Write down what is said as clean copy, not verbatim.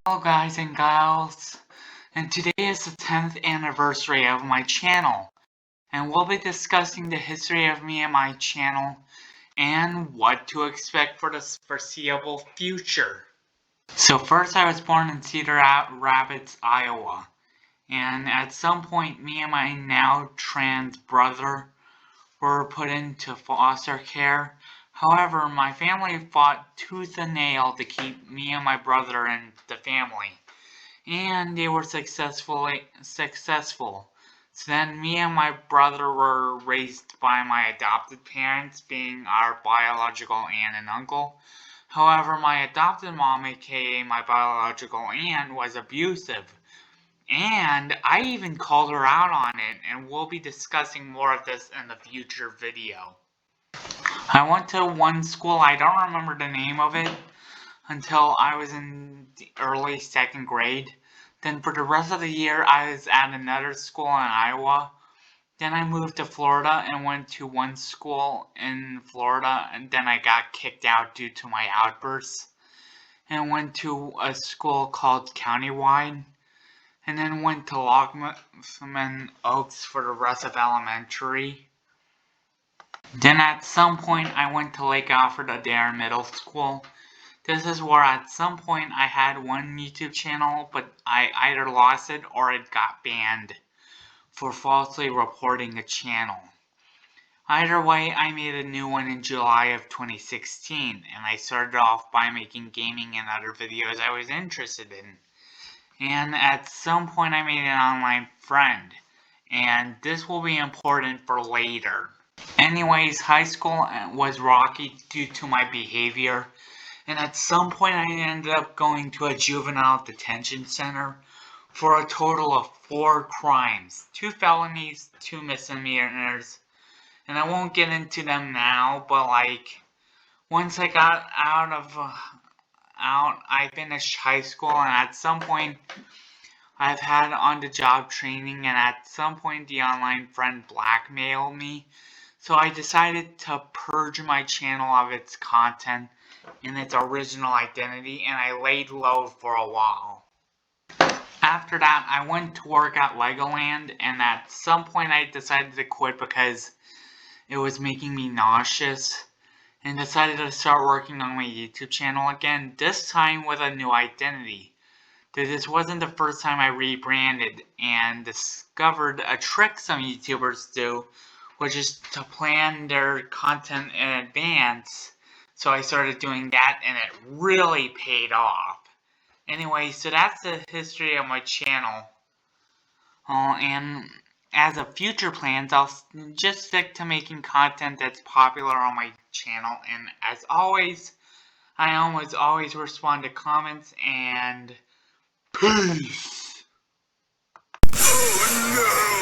Hello guys and gals, and today is the 10th anniversary of my channel, and we'll be discussing the history of me and my channel, and what to expect for the foreseeable future. So first, I was born in Cedar Rapids, Iowa, and at some point me and my now trans brother were put into foster care. However, my family fought tooth and nail to keep me and my brother in the family, and they were successful. So then me and my brother were raised by my adopted parents, being our biological aunt and uncle. However, my adopted mom, aka my biological aunt, was abusive, and I even called her out on it, and we'll be discussing more of this in the future video. I went to one school, I don't remember the name of it, until I was in the early second grade. Then for the rest of the year, I was at another school in Iowa. Then I moved to Florida and went to one school in Florida, and then I got kicked out due to my outbursts. And went to a school called Countywide, and then went to Lockman Oaks for the rest of elementary. Then at some point I went to Lake Alfred Adair Middle School. This is where at some point I had one YouTube channel, but I either lost it or it got banned for falsely reporting a channel. Either way, I made a new one in July of 2016, and I started off by making gaming and other videos I was interested in. And at some point I made an online friend, and this will be important for later. Anyways, high school was rocky due to my behavior. And at some point I ended up going to a juvenile detention center for a total of 4 crimes. 2 felonies, 2 misdemeanors. And I won't get into them now, but once I got I finished high school, and at some point I've had on-the-job training, and at some point the online friend blackmailed me. So I decided to purge my channel of its content in its original identity, and I laid low for a while. After that, I went to work at Legoland, and at some point I decided to quit because it was making me nauseous, and decided to start working on my YouTube channel again, this time with a new identity. This wasn't the first time I rebranded, and discovered a trick some YouTubers do, which is to plan their content in advance. So I started doing that, and it really paid off. Anyway, so that's the history of my channel. And as of future plans, I'll just stick to making content that's popular on my channel. And as always, I always respond to comments, and peace! Oh, no.